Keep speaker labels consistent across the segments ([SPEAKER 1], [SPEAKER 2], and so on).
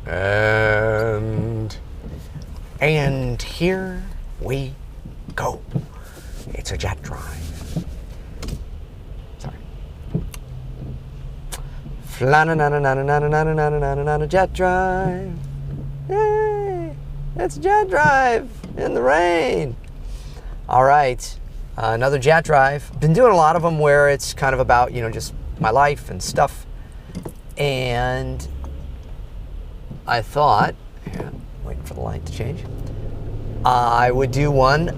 [SPEAKER 1] And here we go. It's a JAT drive. Sorry. JAT drive. Yay! It's a JAT drive in the rain. All right, another JAT drive. Been doing a lot of them where it's kind of about, just my life and stuff. And I thought, waiting for the light to change, I would do one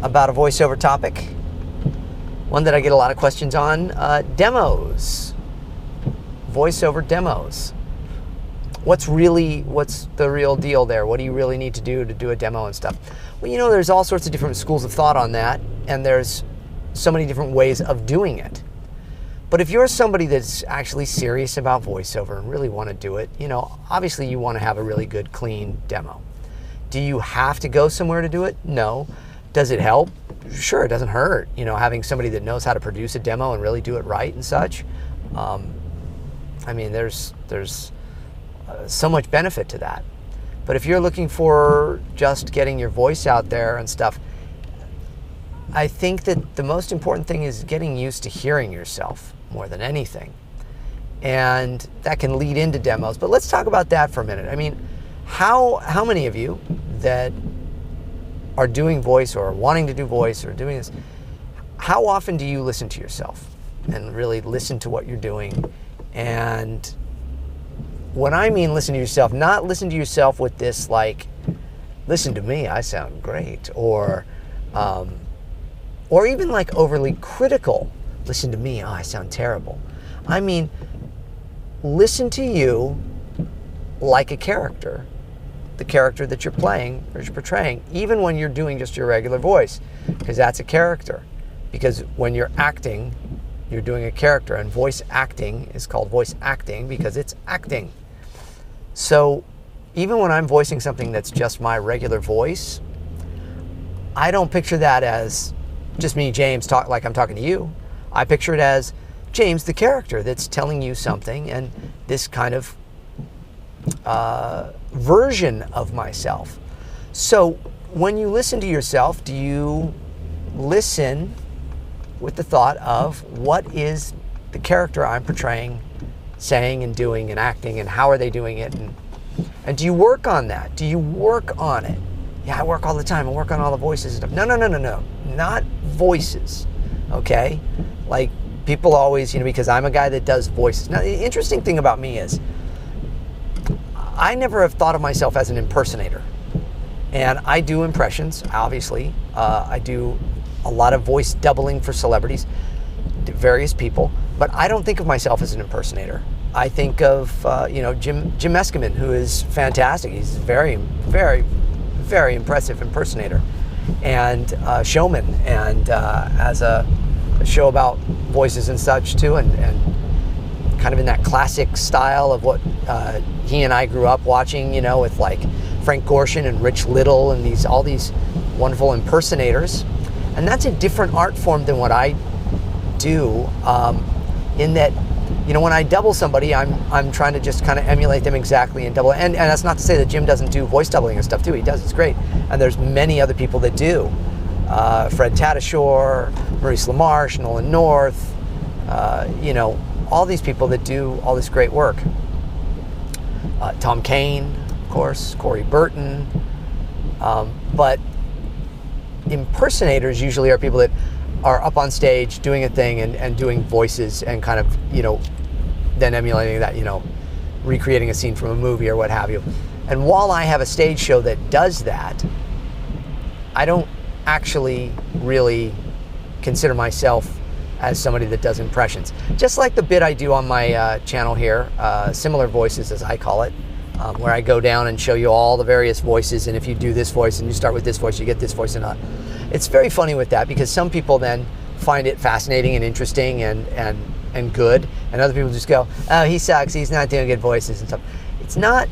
[SPEAKER 1] about a voiceover topic. One that I get a lot of questions on, demos. Voiceover demos. What's the real deal there? What do you really need to do a demo and stuff? Well, there's all sorts of different schools of thought on that, and there's so many different ways of doing it. But if you're somebody that's actually serious about voiceover and really want to do it, obviously you want to have a really good, clean demo. Do you have to go somewhere to do it? No. Does it help? Sure, it doesn't hurt. Having somebody that knows how to produce a demo and really do it right and such. There's so much benefit to that. But if you're looking for just getting your voice out there and stuff, I think that the most important thing is getting used to hearing yourself more than anything. And that can lead into demos. But let's talk about that for a minute. How many of you that are doing voice or wanting to do voice or doing this, how often do you listen to yourself and really listen to what you're doing? And when I mean listen to yourself, not listen to yourself with this listen to me, I sound great, or even overly critical. Listen to me, I sound terrible. I mean, listen to you like a character, the character that you're playing or you're portraying, even when you're doing just your regular voice, because that's a character. Because when you're acting, you're doing a character, and voice acting is called voice acting because it's acting. So even when I'm voicing something that's just my regular voice, I don't picture that as just me, James, talk like I'm talking to you. I picture it as James, the character that's telling you something, and this kind of version of myself. So when you listen to yourself, do you listen with the thought of what is the character I'm portraying, saying and doing and acting, and how are they doing it? And do you work on that? Do you work on it? Yeah, I work all the time. I work on all the voices and stuff. No. Not voices, okay? Like people always, because I'm a guy that does voices. Now, the interesting thing about me is I never have thought of myself as an impersonator. And I do impressions, obviously. I do a lot of voice doubling for celebrities, various people, but I don't think of myself as an impersonator. I think of, Jim Meskimen, who is fantastic. He's a very, very, very impressive impersonator and showman, and has a show about voices and such too, and kind of in that classic style of what he and I grew up watching, with like Frank Gorshin and Rich Little and all these wonderful impersonators. And that's a different art form than what I do, in that, when I double somebody, I'm trying to just kind of emulate them exactly and double. And that's not to say that Jim doesn't do voice doubling and stuff too. He does. It's great. And there's many other people that do. Fred Tatasciore, Maurice LaMarche, Nolan North, all these people that do all this great work. Tom Kane, of course, Corey Burton. But impersonators usually are people that are up on stage doing a thing and doing voices and kind of, then emulating that, recreating a scene from a movie or what have you. And while I have a stage show that does that, I don't actually really consider myself as somebody that does impressions. Just like the bit I do on my channel here, Similar Voices as I call it, where I go down and show you all the various voices, and if you do this voice and you start with this voice, you get this voice. And it's very funny with that, because some people then find it fascinating and interesting and good, and other people just go, oh, he sucks, he's not doing good voices and stuff. It's not,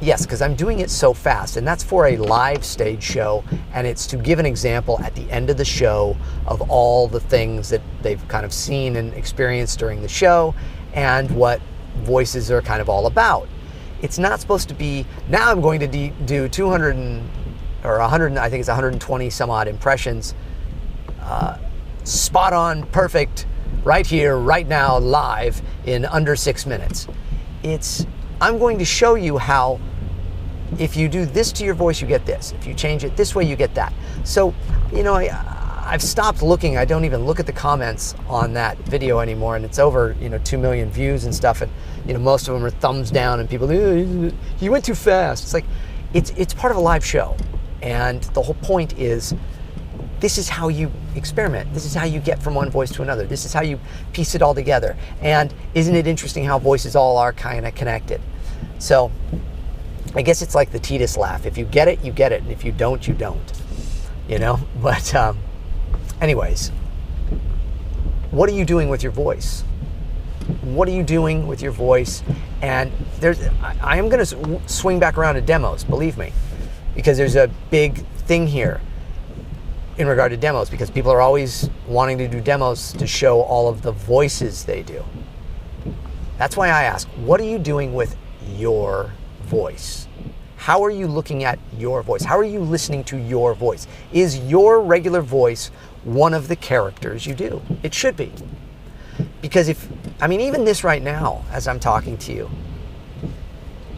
[SPEAKER 1] yes, because I'm doing it so fast, and that's for a live stage show, and it's to give an example at the end of the show of all the things that they've kind of seen and experienced during the show, and what voices are kind of all about. It's not supposed to be, now I'm going to do 100, I think it's 120 some odd impressions, spot on, perfect, right here, right now, live in under 6 minutes. I'm going to show you how if you do this to your voice, you get this. If you change it this way, you get that. So, I've stopped looking. I don't even look at the comments on that video anymore, and it's over 2 million views and stuff, and most of them are thumbs down, and people, you went too fast. It's like, it's part of a live show, and the whole point is, this is how you experiment. This is how you get from one voice to another. This is how you piece it all together. And isn't it interesting how voices all are kind of connected? So I guess it's like the Titus laugh. If you get it, you get it. And if you don't, you don't. But anyways, what are you doing with your voice? What are you doing with your voice? And I am going to swing back around to demos, believe me, because there's a big thing here in regard to demos, because people are always wanting to do demos to show all of the voices they do. That's why I ask, what are you doing with your voice? How are you looking at your voice? How are you listening to your voice? Is your regular voice one of the characters you do? It should be. Because even this right now, as I'm talking to you,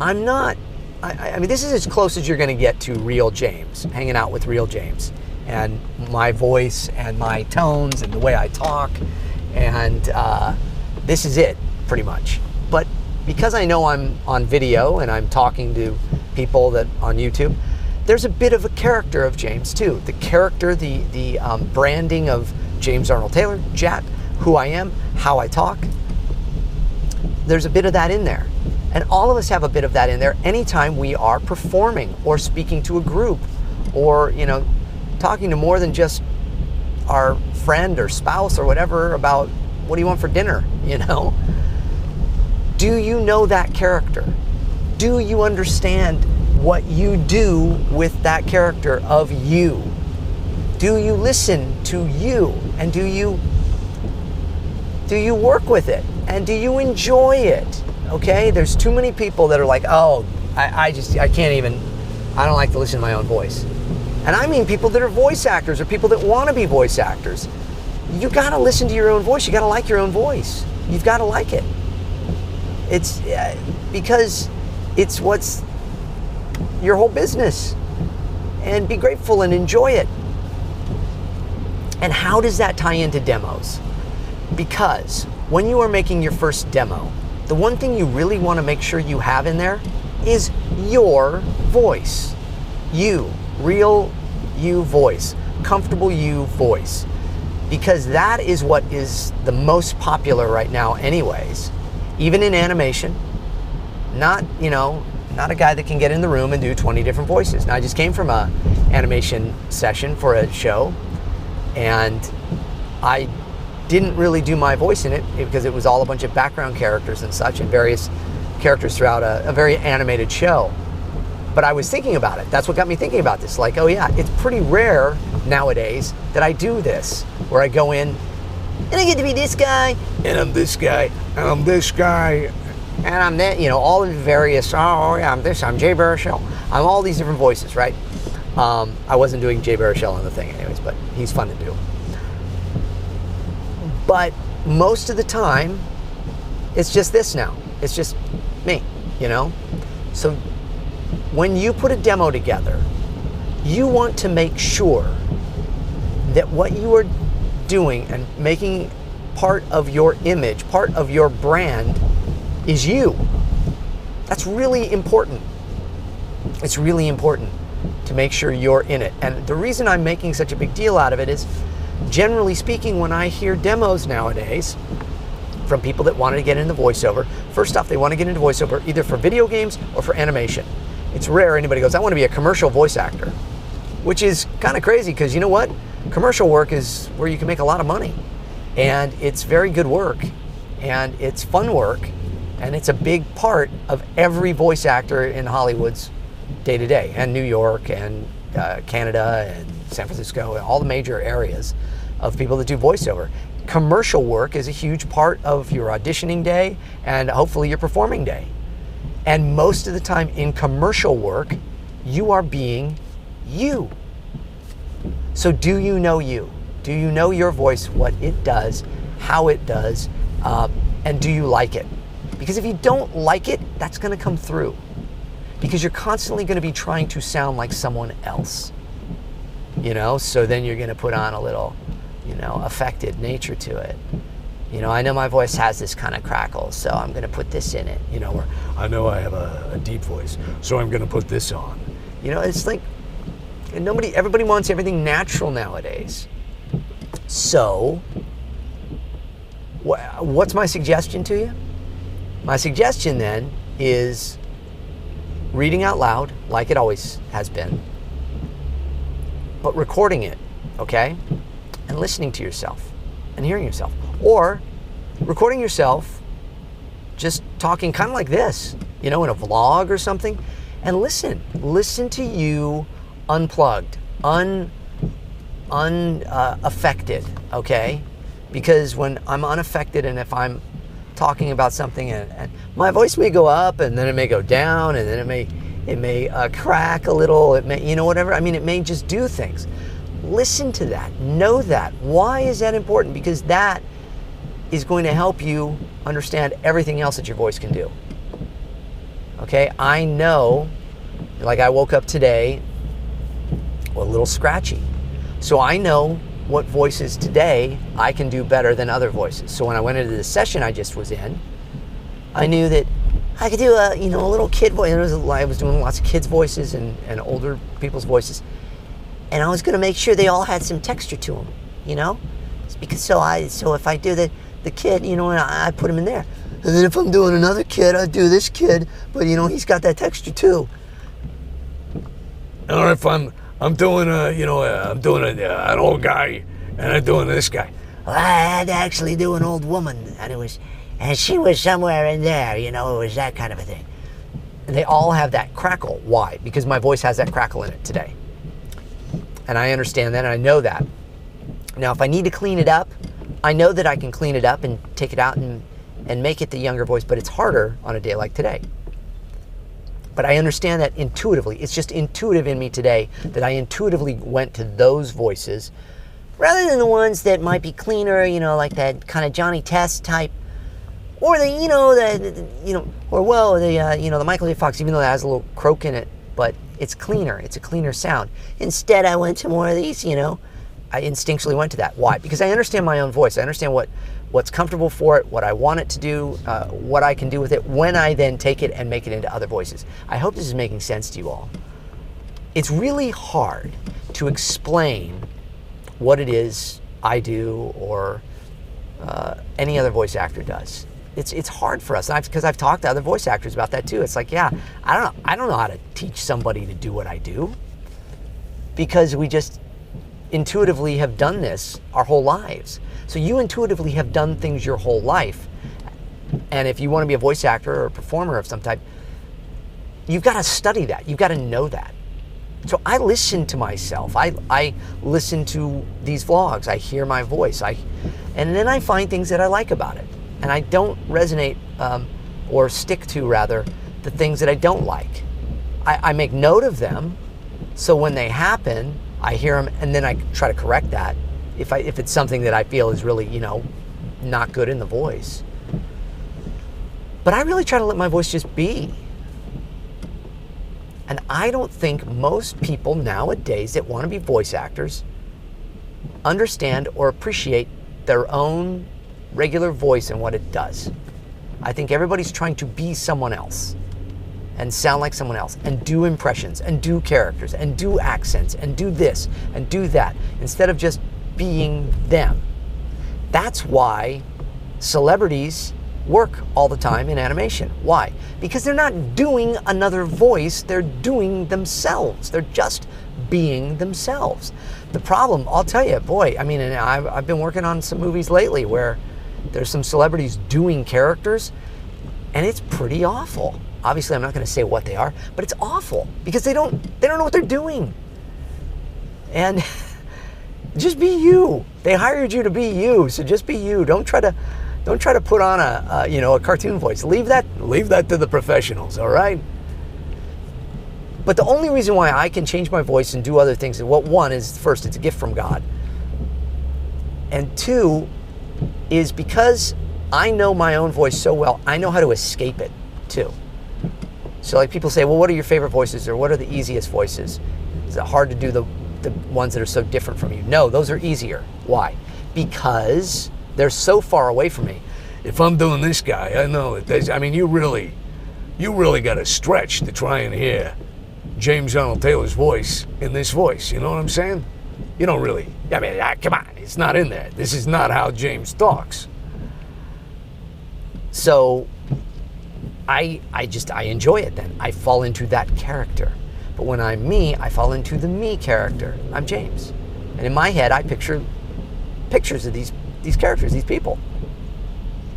[SPEAKER 1] I mean, this is as close as you're going to get to real James, hanging out with real James. And my voice and my tones and the way I talk, and this is it, pretty much. But because I know I'm on video and I'm talking to people that on YouTube, there's a bit of a character of James too. The character, the branding of James Arnold Taylor, JAT, who I am, how I talk. There's a bit of that in there. And all of us have a bit of that in there anytime we are performing or speaking to a group or, talking to more than just our friend or spouse or whatever about what do you want for dinner, Do you know that character? Do you understand what you do with that character of you? Do you listen to you? And do you work with it? And do you enjoy it? Okay, there's too many people that are like, oh, I don't like to listen to my own voice. And I mean people that are voice actors or people that want to be voice actors. You got to listen to your own voice. You got to like your own voice. You've got to like it. It's because it's what's your whole business. And be grateful and enjoy it. And how does that tie into demos? Because when you are making your first demo, the one thing you really want to make sure you have in there is your voice. You. Real you voice, comfortable you voice, because that is what is the most popular right now anyways, even in animation. Not a guy that can get in the room and do 20 different voices. Now, I just came from a animation session for a show, and I didn't really do my voice in it because it was all a bunch of background characters and such, and various characters throughout a very animated show. But I was thinking about it. That's what got me thinking about this. Like, oh yeah, it's pretty rare nowadays that I do this, where I go in and I get to be this guy, and I'm this guy, and I'm this guy, and I'm that, all the various, oh yeah, I'm this, I'm Jay Baruchel. I'm all these different voices, right? I wasn't doing Jay Baruchel on the thing anyways, but he's fun to do. But most of the time, it's just this now. It's just me, So when you put a demo together, you want to make sure that what you are doing and making part of your image, part of your brand, is you. That's really important. It's really important to make sure you're in it. And the reason I'm making such a big deal out of it is, generally speaking, when I hear demos nowadays from people that want to get into voiceover, first off, they want to get into voiceover either for video games or for animation. It's rare anybody goes, I want to be a commercial voice actor, which is kind of crazy because you know what? Commercial work is where you can make a lot of money, and it's very good work, and it's fun work, and it's a big part of every voice actor in Hollywood's day-to-day, and New York, and Canada, and San Francisco, and all the major areas of people that do voiceover. commercial work is a huge part of your auditioning day and hopefully your performing day. And most of the time in commercial work, you are being you. So do you know you? Do you know your voice, what it does, how it does, and do you like it? Because if you don't like it, that's going to come through. Because you're constantly going to be trying to sound like someone else. You know, so then you're going to put on a little, you know, affected nature to it. You know, I know my voice has this kind of crackle, so I'm going to put this in it. You know, or I know I have a deep voice, so I'm going to put this on. You know, it's like everybody wants everything natural nowadays. So, what's my suggestion to you? My suggestion then is reading out loud, like it always has been, but recording it, okay? And listening to yourself and hearing yourself. Or recording yourself just talking kind of like this, you know, in a vlog or something, and listen to you unplugged, unaffected, okay? Because when I'm unaffected and if I'm talking about something and my voice may go up and then it may go down and then it may crack a little, it may, you know, whatever. I mean, it may just do things. Listen to that, know that. Why is that important? Because that is going to help you understand everything else that your voice can do. Okay, I know, like I woke up today a little scratchy. So I know what voices today I can do better than other voices. So when I went into the session I just was in, I knew that I could do a little kid voice. I was doing lots of kids' voices and older people's voices. And I was going to make sure they all had some texture to them, you know? It's because so if I do the kid, you know, and I put him in there. And then if I'm doing another kid, I do this kid, but you know, he's got that texture too. Or if I'm doing an old guy and I'm doing this guy. Well, I had to actually do an old woman and she was somewhere in there, you know, it was that kind of a thing. And they all have that crackle. Why? Because my voice has that crackle in it today. And I understand that and I know that. Now, if I need to clean it up, I know that I can clean it up and take it out and make it the younger voice, but it's harder on a day like today. But I understand that intuitively. It's just intuitive in me today that I intuitively went to those voices rather than the ones that might be cleaner, you know, like that kind of Johnny Test type, or the Michael J. Fox, even though that has a little croak in it, but it's cleaner. It's a cleaner sound. Instead, I went to more of these, you know. I instinctually went to that. Why? Because I understand my own voice. I understand what's comfortable for it, what I want it to do, what I can do with it when I then take it and make it into other voices. I hope this is making sense to you all. It's really hard to explain what it is I do or any other voice actor does. It's hard for us because I've talked to other voice actors about that too. It's like, yeah, I don't know how to teach somebody to do what I do because we just intuitively have done this our whole lives. So you intuitively have done things your whole life. And if you want to be a voice actor or a performer of some type, you've got to study that. You've got to know that. So I listen to myself. I listen to these vlogs. I hear my voice. And then I find things that I like about it. And I don't resonate or stick to, rather, the things that I don't like. I make note of them. So when they happen, I hear them and then I try to correct that if it's something that I feel is really, you know, not good in the voice. But I really try to let my voice just be. And I don't think most people nowadays that want to be voice actors understand or appreciate their own regular voice and what it does. I think everybody's trying to be someone else and sound like someone else and do impressions and do characters and do accents and do this and do that instead of just being them. That's why celebrities work all the time in animation. Why? Because they're not doing another voice, they're doing themselves. They're just being themselves. The problem, I'll tell you, boy, I mean, and I've been working on some movies lately where there's some celebrities doing characters and it's pretty awful. Obviously, I'm not going to say what they are, but it's awful because they don't know what they're doing. And Just be you. They hired you to be you, so just be you. Don't try to put on a cartoon voice. Leave that to the professionals, all right? But the only reason why I can change my voice and do other things, one is, first, it's a gift from God. And two, is because I know my own voice so well, I know how to escape it, too. So like people say, well, what are your favorite voices, or what are the easiest voices? Is it hard to do the ones that are so different from you? No, those are easier. Why? Because they're so far away from me. If I'm doing this guy, I know that you really got to stretch to try and hear James Arnold Taylor's voice in this voice. You know what I'm saying? You don't really, come on, it's not in there. This is not how James talks. So I enjoy it then. I fall into that character. But when I'm me, I fall into the me character. I'm James. And in my head, I picture pictures of these characters, these people.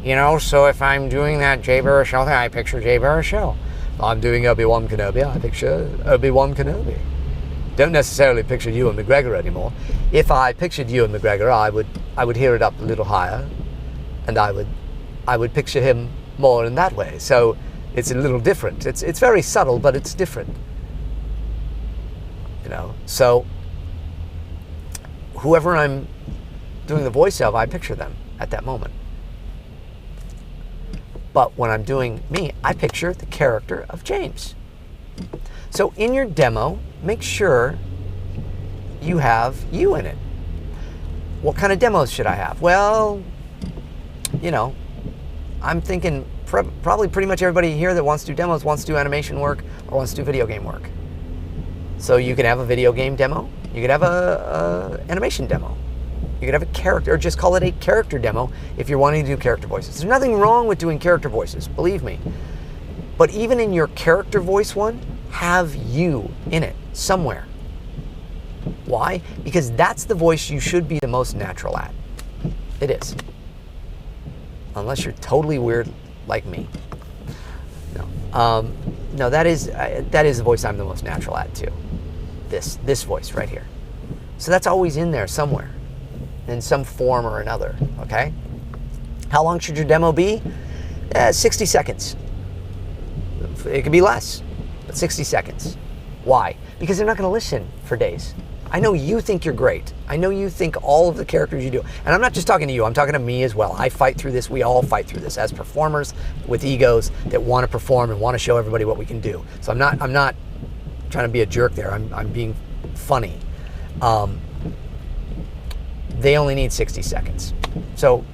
[SPEAKER 1] So if I'm doing that Jay Baruchel thing, I picture Jay Baruchel. If I'm doing Obi-Wan Kenobi, I picture Obi-Wan Kenobi. Don't necessarily picture Ewan McGregor anymore. If I pictured Ewan McGregor, I would hear it up a little higher, and I would picture him more in that way. So it's a little different. It's very subtle, but it's different. So whoever I'm doing the voice of, I picture them at that moment. But when I'm doing me, I picture the character of James. So in your demo, make sure you have you in it. What kind of demos should I have? Well, I'm thinking probably pretty much everybody here that wants to do demos wants to do animation work or wants to do video game work. So you can have a video game demo. You could have a animation demo. You could have a character, or just call it a character demo if you're wanting to do character voices. There's nothing wrong with doing character voices, believe me. But even in your character voice one, have you in it somewhere. Why? Because that's the voice you should be the most natural at. It is. Unless you're totally weird like me. No, that is the voice I'm the most natural at too. This voice right here. So that's always in there somewhere, in some form or another. Okay. How long should your demo be? 60 seconds. It could be less, but 60 seconds. Why? Because they're not going to listen for days. I know you think you're great. I know you think all of the characters you do. And I'm not just talking to you, I'm talking to me as well. I fight through this, we all fight through this as performers with egos that want to perform and want to show everybody what we can do. So I'm not trying to be a jerk there, I'm being funny. They only need 60 seconds. So,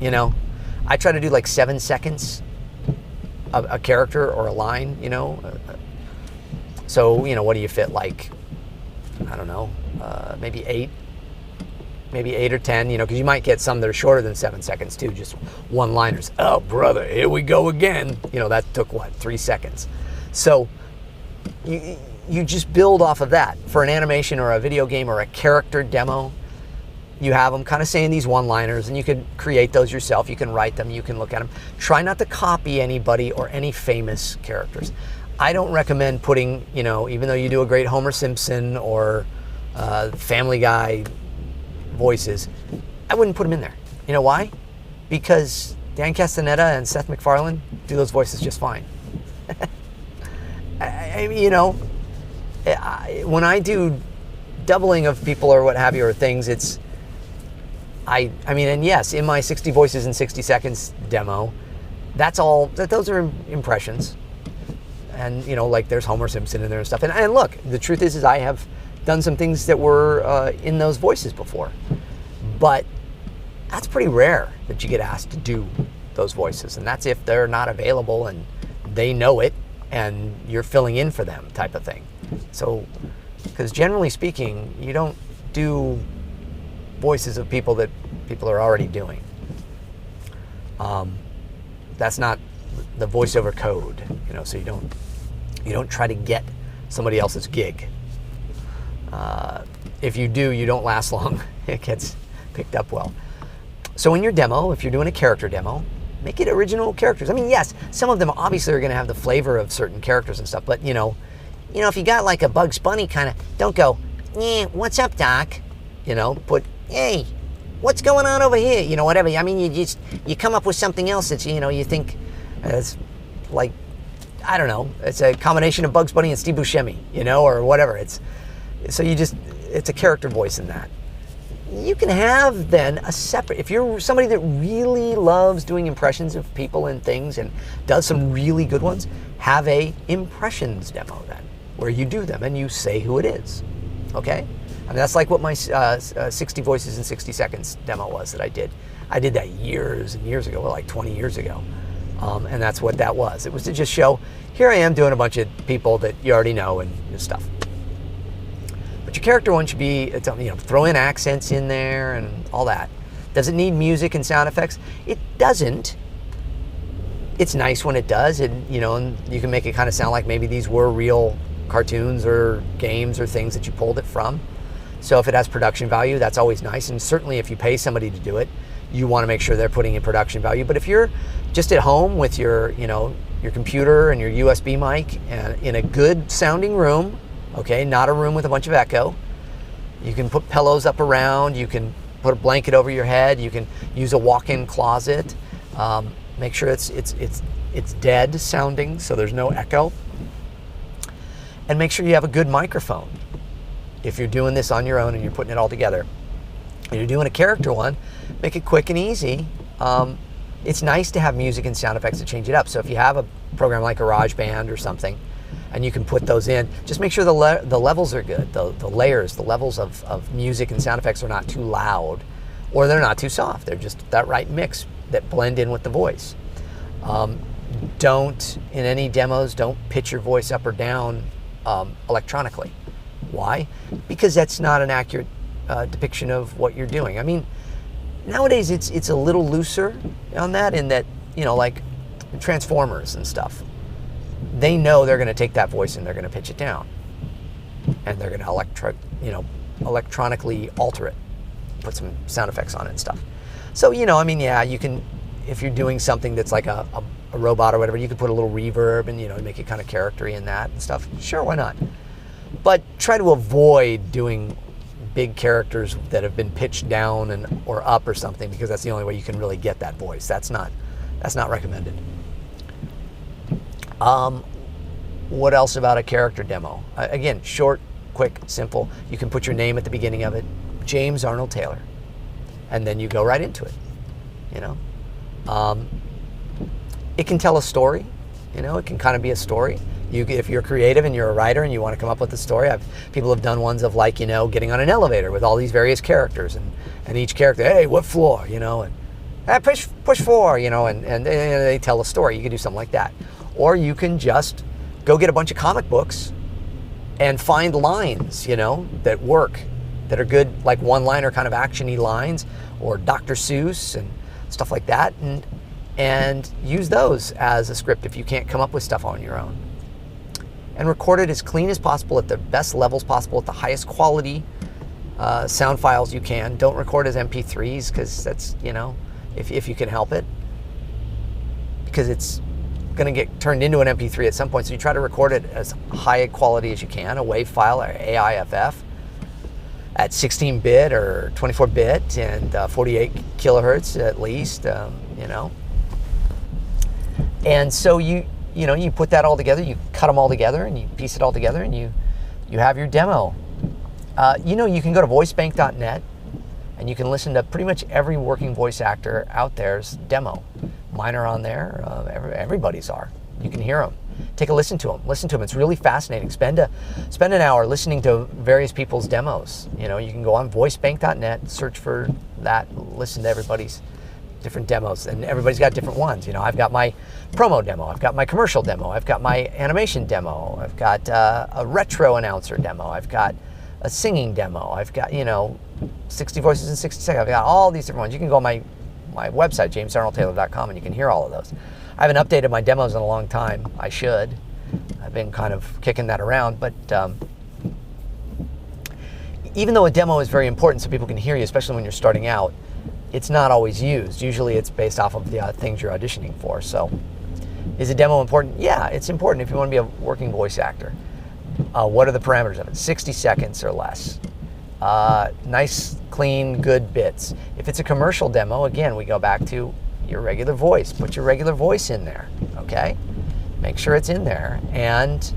[SPEAKER 1] I try to do like 7 seconds of a character or a line, So, what do you fit, like, I don't know, maybe 8 or 10, because you might get some that are shorter than 7 seconds too, just one-liners. Oh, brother, here we go again. That took, 3 seconds. So you just build off of that. For an animation or a video game or a character demo, you have them kind of saying these one-liners, and you can create those yourself. You can write them. You can look at them. Try not to copy anybody or any famous characters. I don't recommend putting, even though you do a great Homer Simpson or Family Guy voices, I wouldn't put them in there. You know why? Because Dan Castaneda and Seth MacFarlane do those voices just fine. When I do doubling of people or what have you or things, and yes, in my 60 voices in 60 seconds demo, those are impressions. And, like there's Homer Simpson in there and stuff. And look, the truth is I have done some things that were in those voices before. But that's pretty rare that you get asked to do those voices. And that's if they're not available and they know it and you're filling in for them type of thing. So, because generally speaking, you don't do voices of people that people are already doing. That's not the voiceover code, so you don't try to get somebody else's gig. If you do, you don't last long. It gets picked up well. So in your demo, if you're doing a character demo, make it original characters. I mean, yes, some of them obviously are going to have the flavor of certain characters and stuff, but if you got like a Bugs Bunny kind of, don't go, what's up, Doc? Put hey, what's going on over here? You know, whatever. I mean, you come up with something else that, you know, you think is like, I don't know, it's a combination of Bugs Bunny and Steve Buscemi, you know, or whatever. It's a character voice in that. You can have then a separate, if you're somebody that really loves doing impressions of people and things and does some really good ones, have a impressions demo then, where you do them and you say who it is, okay? I mean, that's like what my 60 Voices in 60 Seconds demo was that I did. I did that years and years ago, like 20 years ago. And that's what that was. It was to just show, here I am doing a bunch of people that you already know and stuff. But your character one should be, you know, throw in accents in there and all that. Does it need music and sound effects? It doesn't. It's nice when it does, and you know, and you can make it kind of sound like maybe these were real cartoons or games or things that you pulled it from. So if it has production value, that's always nice. And certainly if you pay somebody to do it, you want to make sure they're putting in production value. But if you're just at home with your, you know, your computer and your USB mic and in a good sounding room, okay, not a room with a bunch of echo, you can put pillows up around, you can put a blanket over your head, you can use a walk-in closet, make sure it's dead sounding so there's no echo, and make sure you have a good microphone. If you're doing this on your own and you're putting it all together, and you're doing a character one, make it quick and easy. It's nice to have music and sound effects to change it up. So if you have a program like GarageBand or something, and you can put those in, just make sure the levels are good. The layers, the levels of music and sound effects are not too loud, or they're not too soft. They're just that right mix that blend in with the voice. Don't, in any demos, don't pitch your voice up or down electronically. Why? Because that's not an accurate depiction of what you're doing. I mean, nowadays it's a little looser on that, in that, you know, like Transformers and stuff. They know they're going to take that voice and they're going to pitch it down, and they're going to electronically alter it, put some sound effects on it and stuff. So, you know, I mean, yeah, you can, if you're doing something that's like a robot or whatever, you could put a little reverb and, you know, make it kind of charactery in that and stuff. Sure, why not? But try to avoid doing big characters that have been pitched down and or up or something, because that's the only way you can really get that voice. That's not recommended. What else about a character demo? Again, short, quick, simple. You can put your name at the beginning of it, James Arnold Taylor, and then you go right into it. You know, it can tell a story. You know, it can kind of be a story. If you're creative and you're a writer and you want to come up with a story, people have done ones of, like, you know, getting on an elevator with all these various characters, and each character, hey, what floor, you know, and push 4, you know, and they tell a story. You can do something like that. Or you can just go get a bunch of comic books and find lines, you know, that work, that are good, like one-liner kind of action-y lines, or Dr. Seuss and stuff like that, and use those as a script if you can't come up with stuff on your own. And record it as clean as possible, at the best levels possible, at the highest quality sound files you can. Don't record as MP3s, because that's, you know, if you can help it, because it's going to get turned into an MP3 at some point. So you try to record it as high quality as you can, a WAV file or AIFF at 16-bit or 24-bit and 48 kilohertz at least, you know. And so you know, you put that all together, you cut them all together, and you piece it all together, and you have your demo. You know, you can go to voicebank.net, and you can listen to pretty much every working voice actor out there's demo. Mine are on there. Everybody's are. You can hear them. Take a listen to them. Listen to them. It's really fascinating. Spend an hour listening to various people's demos. You know, you can go on voicebank.net, search for that, listen to everybody's different demos, and everybody's got different ones. You know, I've got my promo demo, I've got my commercial demo, I've got my animation demo, I've got a retro announcer demo, I've got a singing demo, I've got, you know, 60 Voices in 60 Seconds. I've got all these different ones. You can go on my website, jamesarnoldtaylor.com, and you can hear all of those. I haven't updated my demos in a long time. I should. I've been kind of kicking that around, but even though a demo is very important so people can hear you, especially when you're starting out, it's not always used. Usually it's based off of the things you're auditioning for. So is a demo important? Yeah, it's important if you want to be a working voice actor. What are the parameters of it? 60 seconds or less. nice, clean, good bits. If it's a commercial demo, again, we go back to your regular voice. Put your regular voice in there, okay? Make sure it's in there, and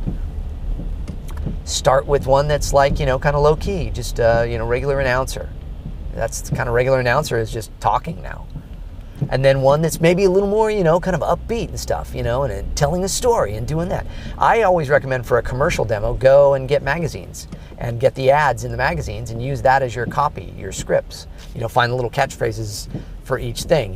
[SPEAKER 1] start with one that's like, kind of low key, just, regular announcer. That's kind of regular announcer is just talking now. And then one that's maybe a little more, kind of upbeat and stuff, and telling a story and doing that. I always recommend for a commercial demo, go and get magazines and get the ads in the magazines and use that as your copy, your scripts. Find the little catchphrases for each thing,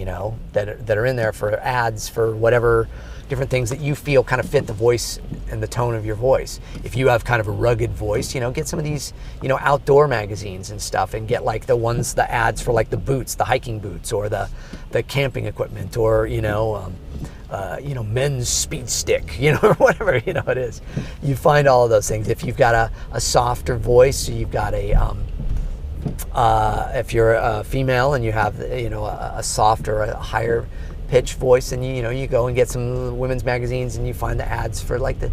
[SPEAKER 1] that are in there for ads for whatever different things that you feel kind of fit the voice and the tone of your voice. If you have kind of a rugged voice, get some of these, outdoor magazines and stuff, and get like the ads for like the boots, the hiking boots, or the camping equipment, or, men's speed stick, or whatever, it is. You find all of those things. If you've got a softer voice, you've got if you're a female and you have, a softer, a higher pitch voice, and you go and get some women's magazines and you find the ads for like the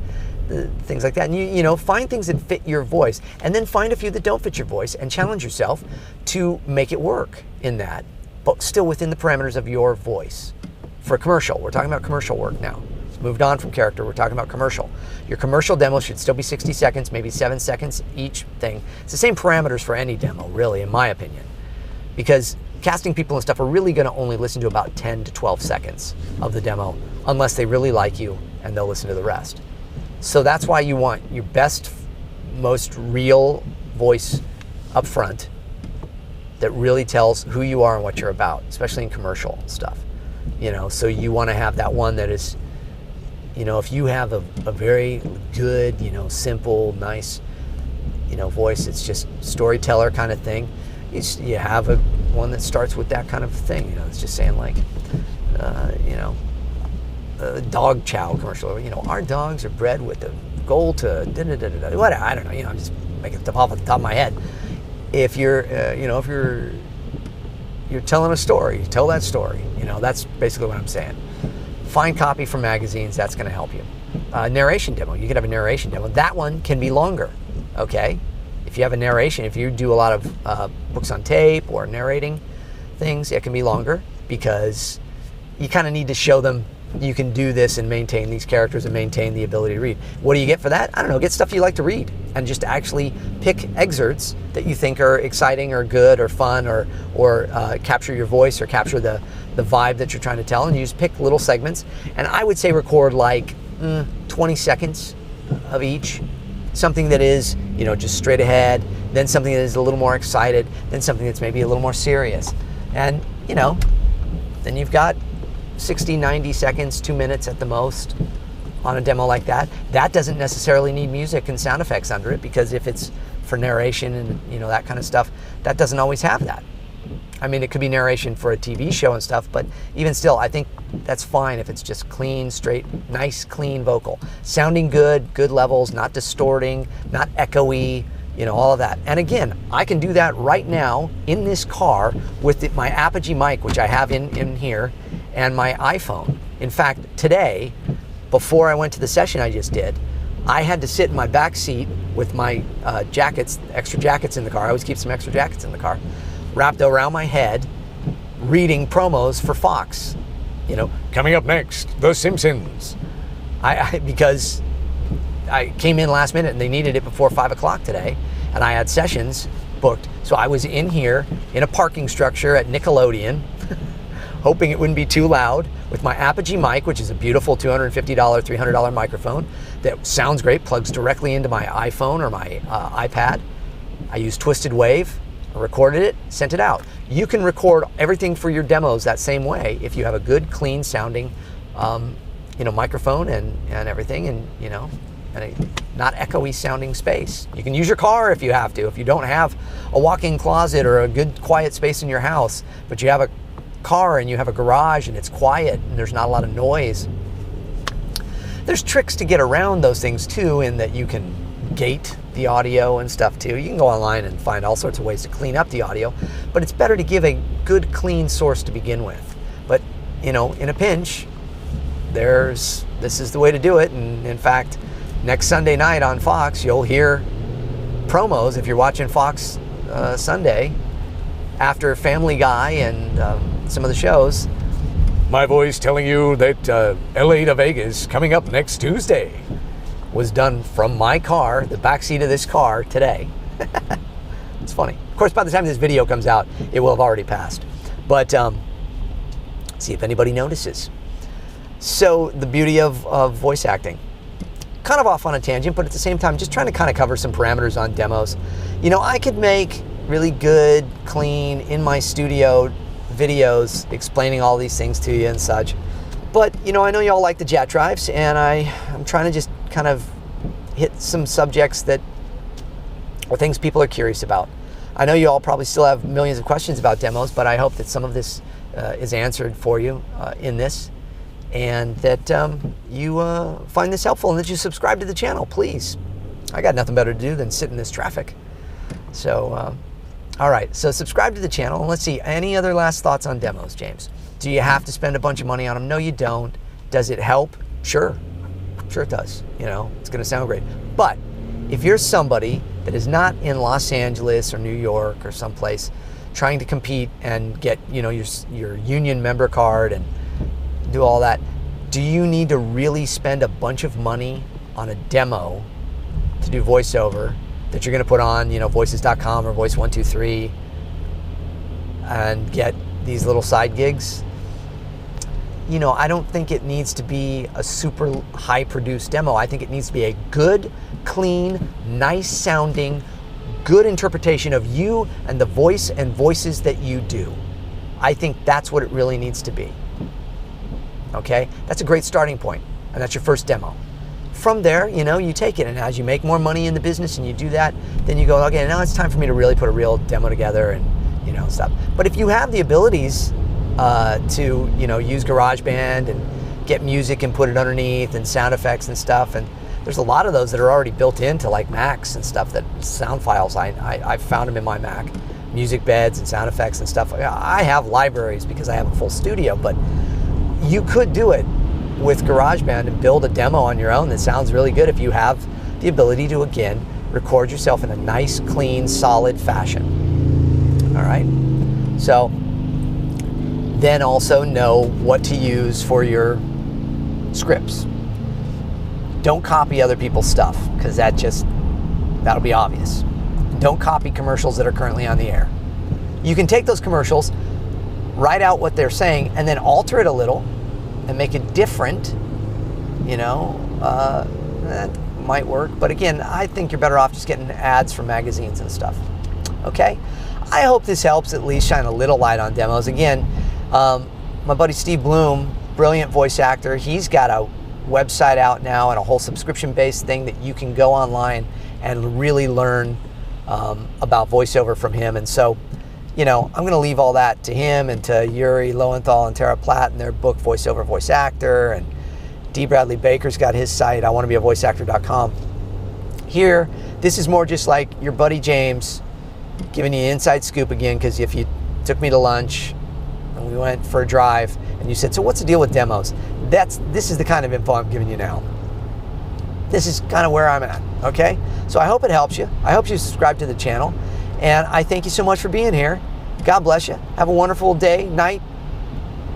[SPEAKER 1] things like that, and you find things that fit your voice, and then find a few that don't fit your voice and challenge yourself to make it work in that, but still within the parameters of your voice. For a commercial, we're talking about commercial work now. It's moved on from character, we're talking about commercial. Your commercial demo should still be 60 seconds, maybe 7 seconds each thing. It's the same parameters for any demo, really, in my opinion, because casting people and stuff are really going to only listen to about 10 to 12 seconds of the demo, unless they really like you, and they'll listen to the rest. So that's why you want your best, most real voice up front that really tells who you are and what you're about, especially in commercial stuff. So you want to have that one that is, if you have a very good, simple, nice, voice, it's just storyteller kind of thing. You have one that starts with that kind of thing. It's just saying like, a dog chow commercial. Our dogs are bred with the goal to whatever. I don't know. I'm just making stuff off the top of my head. If you're, if you're telling a story, tell that story. That's basically what I'm saying. Find copy from magazines. That's going to help you. Narration demo. You could have a narration demo. That one can be longer. Okay. If you have a narration, if you do a lot of books on tape or narrating things, it can be longer, because you kind of need to show them you can do this and maintain these characters and maintain the ability to read. What do you get for that? I don't know. Get stuff you like to read, and just actually pick excerpts that you think are exciting or good or fun, or capture your voice or capture the vibe that you're trying to tell, and you just pick little segments. And I would say record like 20 seconds of each. Something that is, just straight ahead, then something that is a little more excited, then something that's maybe a little more serious. And, then you've got 60, 90 seconds, 2 minutes at the most on a demo like that. That doesn't necessarily need music and sound effects under it, because if it's for narration and, that kind of stuff, that doesn't always have that. I mean, it could be narration for a TV show and stuff, but even still, I think that's fine if it's just clean, straight, nice, clean vocal. Sounding good, good levels, not distorting, not echoey, all of that. And again, I can do that right now in this car with my Apogee mic, which I have in here, and my iPhone. In fact, today, before I went to the session I just did, I had to sit in my back seat with my jackets, extra jackets in the car. I always keep some extra jackets in the car, wrapped around my head, reading promos for Fox. Coming up next, The Simpsons. Because I came in last minute and they needed it before 5 o'clock today, and I had sessions booked. So I was in here in a parking structure at Nickelodeon, hoping it wouldn't be too loud, with my Apogee mic, which is a beautiful $250, $300 microphone that sounds great, plugs directly into my iPhone or my iPad. I used Twisted Wave, recorded it, sent it out. You can record everything for your demos that same way if you have a good, clean sounding, microphone and everything, and and a not echoey sounding space. You can use your car if you have to. If you don't have a walk-in closet or a good quiet space in your house, but you have a car and you have a garage and it's quiet and there's not a lot of noise. There's tricks to get around those things too, in that you can gate the audio and stuff too. You can go online and find all sorts of ways to clean up the audio, but it's better to give a good clean source to begin with. But in a pinch, this is the way to do it. And in fact, next Sunday night on Fox, you'll hear promos. If you're watching Fox Sunday after Family Guy and some of the shows. My voice telling you that LA to Vegas coming up next Tuesday was done from my car, the backseat of this car today. It's funny. Of course, by the time this video comes out, it will have already passed. But see if anybody notices. So the beauty of voice acting. Kind of off on a tangent, but at the same time, just trying to kind of cover some parameters on demos. You know, I could make really good, clean, in my studio videos explaining all these things to you and such. But, you know, I know y'all like the JAT drives, and I'm trying to just kind of hit some subjects that or things people are curious about. I know you all probably still have millions of questions about demos, but I hope that some of this is answered for you in this, and that you find this helpful and that you subscribe to the channel, please. I got nothing better to do than sit in this traffic. So, all right, so subscribe to the channel, and let's see, any other last thoughts on demos, James? Do you have to spend a bunch of money on them? No, you don't. Does it help? Sure. Sure it does. You know, it's going to sound great. But if you're somebody that is not in Los Angeles or New York or someplace trying to compete and get, you know, your union member card and do all that, do you need to really spend a bunch of money on a demo to do voiceover that you're going to put on, you know, voices.com or voice123 and get these little side gigs? You know, I don't think it needs to be a super high produced demo. I think it needs to be a good, clean, nice sounding, good interpretation of you and the voice and voices that you do. I think that's what it really needs to be. Okay? That's a great starting point, and that's your first demo. From there, you know, you take it, and as you make more money in the business and you do that, then you go, okay, now it's time for me to really put a real demo together and, you know, stuff. But if you have the abilities to, you know, use GarageBand and get music and put it underneath and sound effects and stuff, and there's a lot of those that are already built into like Macs and stuff, that sound files, I found them in my Mac, music beds and sound effects and stuff. I have libraries because I have a full studio, but you could do it with GarageBand and build a demo on your own that sounds really good if you have the ability to, again, record yourself in a nice, clean, solid fashion. All right? So then also know what to use for your scripts. Don't copy other people's stuff, because that'll be obvious. Don't copy commercials that are currently on the air. You can take those commercials, write out what they're saying, and then alter it a little and make it different. You know, that might work. But again, I think you're better off just getting ads from magazines and stuff. Okay? I hope this helps at least shine a little light on demos. Again, my buddy Steve Bloom, brilliant voice actor, he's got a website out now and a whole subscription-based thing that you can go online and really learn about voiceover from him. And so, you know, I'm going to leave all that to him and to Yuri Lowenthal and Tara Platt and their book, Voiceover Voice Actor. And D. Bradley Baker's got his site, iwannabeavoiceactor.com. Here, this is more just like your buddy James giving you an inside scoop again, because if you took me to lunch and we went for a drive and you said, so what's the deal with demos? This is the kind of info I'm giving you now. This is kind of where I'm at, okay? So I hope it helps you. I hope you subscribe to the channel. And I thank you so much for being here. God bless you. Have a wonderful day, night,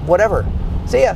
[SPEAKER 1] whatever. See ya.